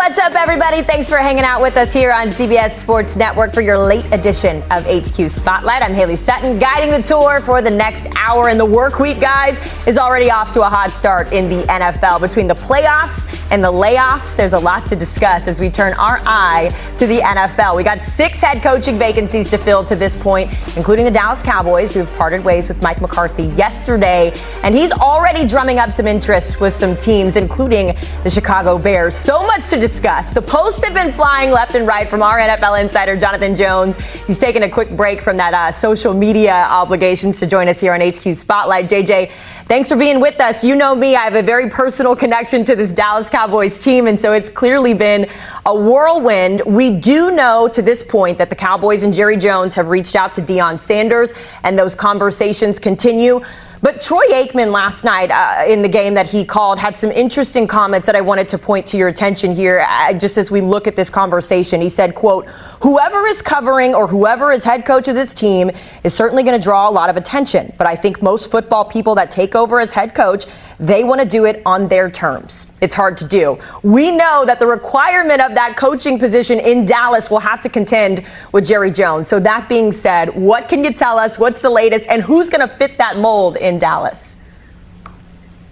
What's up, everybody? Thanks for hanging out with us here on CBS Sports Network for your late edition of HQ Spotlight. I'm Haley Sutton, guiding the tour for the next hour. And the work week, guys, is already off to a hot start in the NFL. Between the playoffs and the layoffs, there's a lot to discuss as we turn our eye to the NFL. We got 6 head coaching vacancies to fill to this point, including the Dallas Cowboys, who have parted ways with Mike McCarthy yesterday. And he's already drumming up some interest with some teams, including the Chicago Bears. So much to discuss. The posts have been flying left and right from our NFL insider, Jonathan Jones. He's taken a quick break from that social media obligations to join us here on HQ Spotlight. JJ, thanks for being with us. You know me, I have a very personal connection to this Dallas Cowboys team, and so it's clearly been a whirlwind. We do know to this point that the Cowboys and Jerry Jones have reached out to Deion Sanders, and those conversations continue. But Troy Aikman last night in the game that he called had some interesting comments that I wanted to point to your attention here just as we look at this conversation. He said, quote, "Whoever is covering or whoever is head coach of this team is certainly going to draw a lot of attention. But I think most football people that take over as head coach, they want to do it on their terms. It's hard to do. We know that the requirement of that coaching position in Dallas will have to contend with Jerry Jones. So that being said, what can you tell us? What's the latest? And who's going to fit that mold in Dallas?"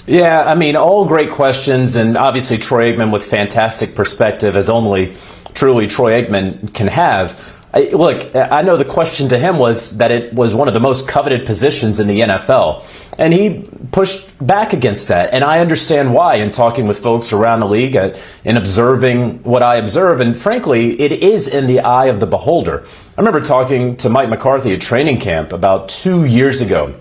Yeah, I mean, all great questions. And obviously Troy Aikman with fantastic perspective, as only truly Troy Aikman can have. Look, I know the question to him was that it was one of the most coveted positions in the NFL. And he pushed back against that. And I understand why in talking with folks around the league and observing what I observe. And frankly, it is in the eye of the beholder. I remember talking to Mike McCarthy at training camp about 2 years ago.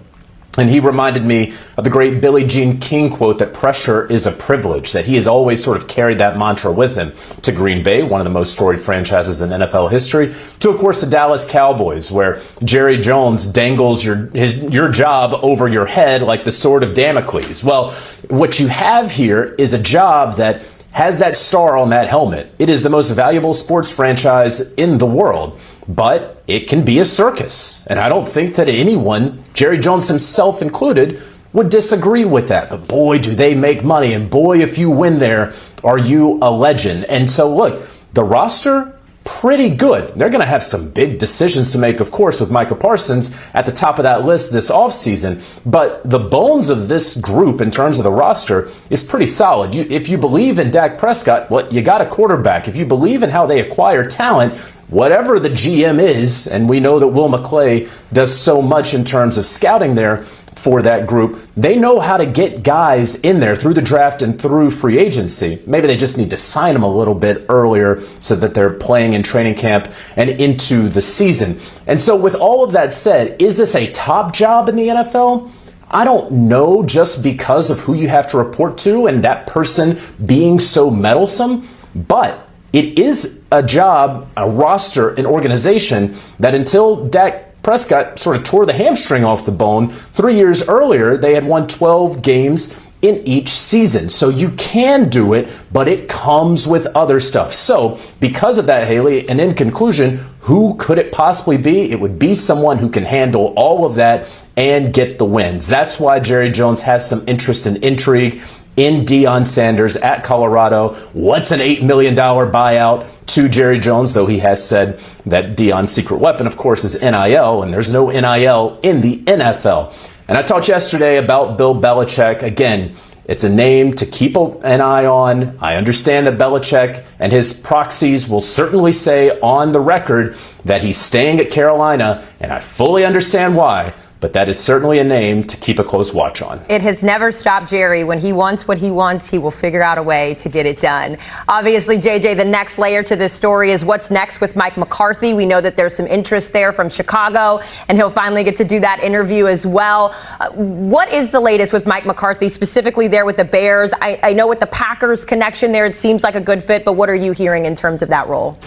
And he reminded me of the great Billie Jean King quote that pressure is a privilege, that he has always sort of carried that mantra with him to Green Bay, one of the most storied franchises in NFL history, to, of course, the Dallas Cowboys, where Jerry Jones dangles your job over your head like the sword of Damocles. Well, what you have here is a job that has that star on that helmet. It is the most valuable sports franchise in the world, but it can be a circus. And I don't think that anyone, Jerry Jones himself included, would disagree with that. But boy, do they make money. And boy, if you win there, are you a legend. And so look, the roster, pretty good. They're going to have some big decisions to make, of course, with Micah Parsons at the top of that list this offseason. But the bones of this group in terms of the roster is pretty solid. If you believe in Dak Prescott, well, you got a quarterback. If you believe in how they acquire talent, whatever the GM is, and we know that Will McClay does so much in terms of scouting there for that group, they know how to get guys in there through the draft and through free agency. Maybe they just need to sign them a little bit earlier so that they're playing in training camp and into the season. And so with all of that said, is this a top job in the NFL? I don't know, just because of who you have to report to and that person being so meddlesome, but it is a job, a roster, an organization that until Dak Prescott sort of tore the hamstring off the bone 3 years earlier, they had won 12 games in each season. So you can do it, but it comes with other stuff. So because of that, Haley, and in conclusion, who could it possibly be? It would be someone who can handle all of that and get the wins. That's why Jerry Jones has some interest and intrigue in Deion Sanders at Colorado. What's an $8 million buyout to Jerry Jones, though he has said that Deion's secret weapon, of course, is NIL, and there's no NIL in the NFL. And I talked yesterday about Bill Belichick. Again, it's a name to keep an eye on. I understand that Belichick and his proxies will certainly say on the record that he's staying at Carolina, and I fully understand why. But that is certainly a name to keep a close watch on. It has never stopped Jerry. When he wants what he wants, he will figure out a way to get it done. Obviously, JJ, the next layer to this story is what's next with Mike McCarthy. We know that there's some interest there from Chicago, and he'll finally get to do that interview as well. What is the latest with Mike McCarthy, specifically there with the Bears? I know with the Packers connection there, it seems like a good fit, but what are you hearing in terms of that role?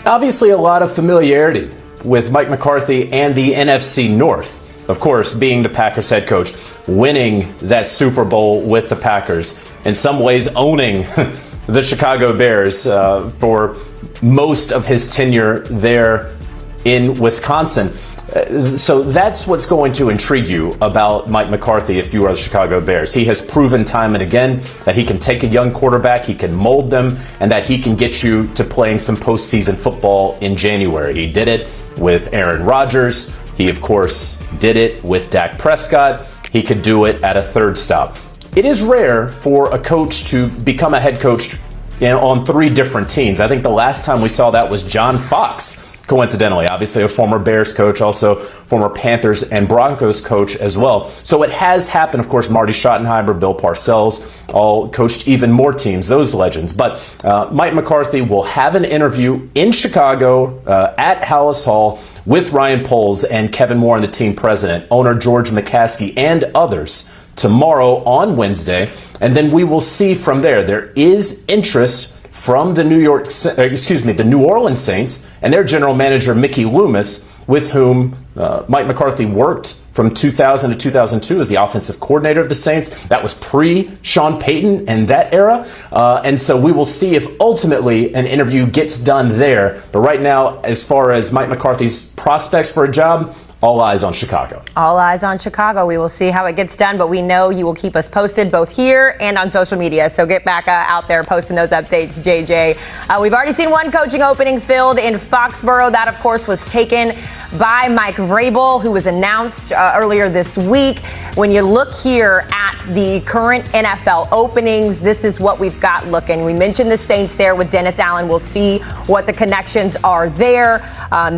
Obviously, a lot of familiarity with Mike McCarthy and the NFC North. Of course, being the Packers head coach, winning that Super Bowl with the Packers, in some ways owning the Chicago Bears for most of his tenure there in Wisconsin. So that's what's going to intrigue you about Mike McCarthy if you are the Chicago Bears. He has proven time and again that he can take a young quarterback, he can mold them, and that he can get you to playing some postseason football in January. He did it with Aaron Rodgers. He, of course, did it with Dak Prescott. He could do it at a third stop. It is rare for a coach to become a head coach on 3 different teams. I think the last time we saw that was John Fox. Coincidentally, obviously a former Bears coach, also former Panthers and Broncos coach as well. So it has happened. Of course, Marty Schottenheimer, Bill Parcells, all coached even more teams, those legends. But Mike McCarthy will have an interview in Chicago at Hallis Hall with Ryan Poles and Kevin Moore, and the team president, owner George McCaskey, and others tomorrow on Wednesday. And then we will see from there. There is interest from the New Orleans Saints and their general manager, Mickey Loomis, with whom Mike McCarthy worked from 2000 to 2002 as the offensive coordinator of the Saints. That was pre-Sean Payton and that era. And so we will see if ultimately an interview gets done there. But right now, as far as Mike McCarthy's prospects for a job, all eyes on Chicago. All eyes on Chicago. We will see how it gets done, but we know you will keep us posted both here and on social media. So get back out there posting those updates, JJ. We've already seen one coaching opening filled in Foxborough. That, of course, was taken by Mike Vrabel, who was announced earlier this week. When you look here at the current NFL openings, this is what we've got looking. We mentioned the Saints there with Dennis Allen. We'll see what the connections are there.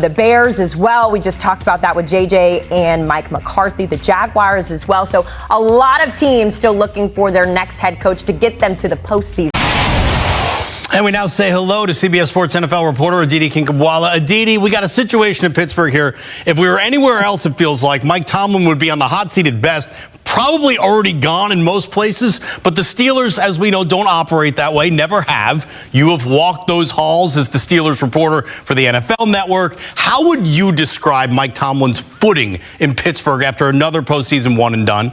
The Bears as well. We just talked about that with JJ and Mike McCarthy. The Jaguars as well. So a lot of teams still looking for their next head coach to get them to the postseason. And we now say hello to CBS Sports NFL reporter Aditi Kinkhabwala. Aditi, we got a situation in Pittsburgh here. If we were anywhere else, it feels like Mike Tomlin would be on the hot seat at best, probably already gone in most places. But the Steelers, as we know, don't operate that way, never have. You have walked those halls as the Steelers reporter for the NFL Network. How would you describe Mike Tomlin's footing in Pittsburgh after another postseason one and done?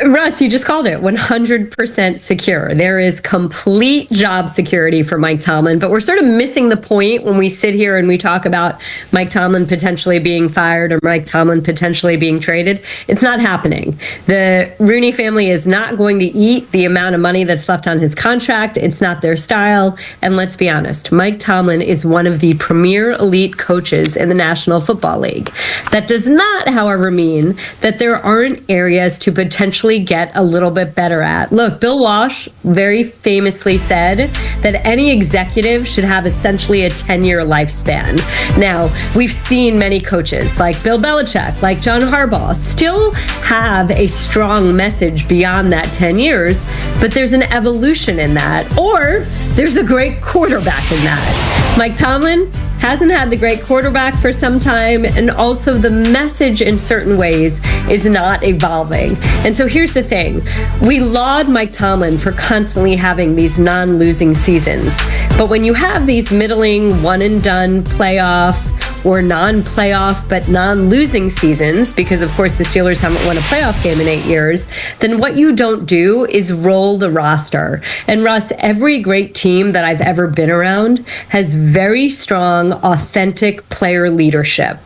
Russ, you just called it 100% secure. There is complete job security for Mike Tomlin, but we're sort of missing the point when we sit here and we talk about Mike Tomlin potentially being fired or Mike Tomlin potentially being traded. It's not happening. The Rooney family is not going to eat the amount of money that's left on his contract. It's not their style. And let's be honest, Mike Tomlin is one of the premier elite coaches in the National Football League. That does not, however, mean that there aren't areas to potentially get a little bit better at. Look, Bill Walsh very famously said that any executive should have essentially a 10-year lifespan. Now, we've seen many coaches like Bill Belichick, like John Harbaugh, still have a strong message beyond that 10 years, but there's an evolution in that, or there's a great quarterback in that. Mike Tomlin hasn't had the great quarterback for some time, and also the message in certain ways is not evolving. And so here's the thing. We laud Mike Tomlin for constantly having these non-losing seasons. But when you have these middling, one-and-done playoff or non-playoff but non-losing seasons, because of course the Steelers haven't won a playoff game in 8 years, then what you don't do is roll the roster. And Russ, every great team that I've ever been around has very strong, authentic player leadership.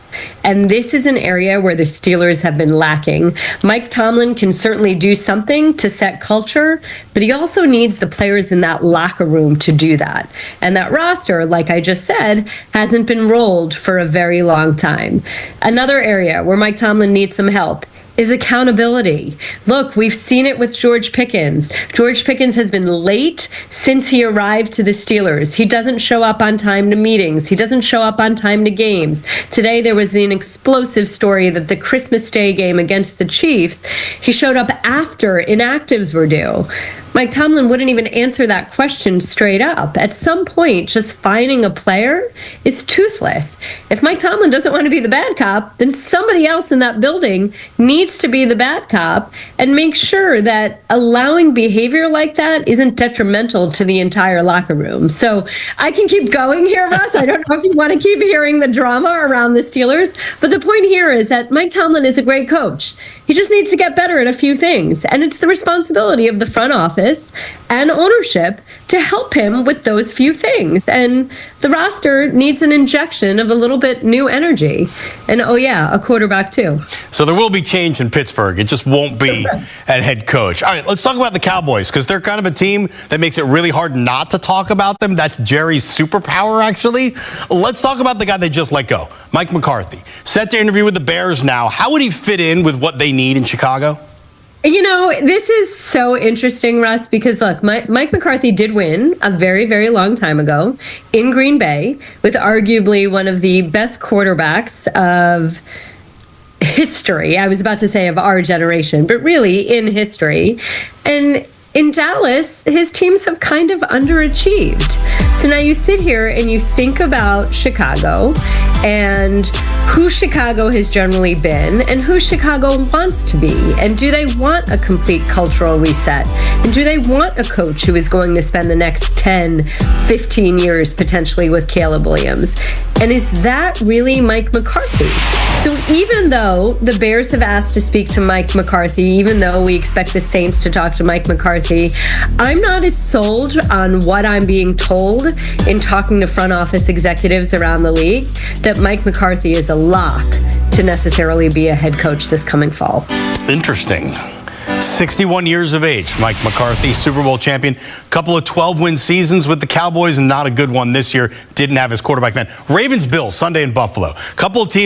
And this is an area where the Steelers have been lacking. Mike Tomlin can certainly do something to set culture, but he also needs the players in that locker room to do that. And that roster, like I just said, hasn't been rolled for a very long time. Another area where Mike Tomlin needs some help is accountability. Look, we've seen it with George Pickens. George Pickens has been late since he arrived to the Steelers. He doesn't show up on time to meetings. He doesn't show up on time to games. Today, there was an explosive story that the Christmas Day game against the Chiefs, he showed up after inactives were due. Mike Tomlin wouldn't even answer that question straight up. At some point, just fining a player is toothless. If Mike Tomlin doesn't want to be the bad cop, then somebody else in that building needs to be the bad cop and make sure that allowing behavior like that isn't detrimental to the entire locker room. So I can keep going here, Russ. I don't know if you want to keep hearing the drama around the Steelers, but the point here is that Mike Tomlin is a great coach. He just needs to get better at a few things, and it's the responsibility of the front office office and ownership to help him with those few things. And the roster needs an injection of a little bit new energy. And oh yeah, a quarterback too. So there will be change in Pittsburgh. It just won't be at head coach. All right, let's talk about the Cowboys, because they're kind of a team that makes it really hard not to talk about them. That's Jerry's superpower, actually. Let's talk about the guy they just let go, Mike McCarthy. Set to interview with the Bears now. How would he fit in with what they need in Chicago? You know, this is so interesting, Russ, because look, Mike McCarthy did win a very, very long time ago in Green Bay with arguably one of the best quarterbacks of history. I was about to say of our generation, but really in history. And in Dallas, his teams have kind of underachieved. So now you sit here and you think about Chicago and who Chicago has generally been and who Chicago wants to be. And do they want a complete cultural reset? And do they want a coach who is going to spend the next 10, 15 years potentially with Caleb Williams? And is that really Mike McCarthy? So even though the Bears have asked to speak to Mike McCarthy, even though we expect the Saints to talk to Mike McCarthy, I'm not as sold on what I'm being told in talking to front office executives around the league that Mike McCarthy is a lock to necessarily be a head coach this coming fall. Interesting. 61 years of age, Mike McCarthy, Super Bowl champion. Couple of 12-win seasons with the Cowboys and not a good one this year. Didn't have his quarterback then. Ravens-Bills, Sunday in Buffalo. Couple of teams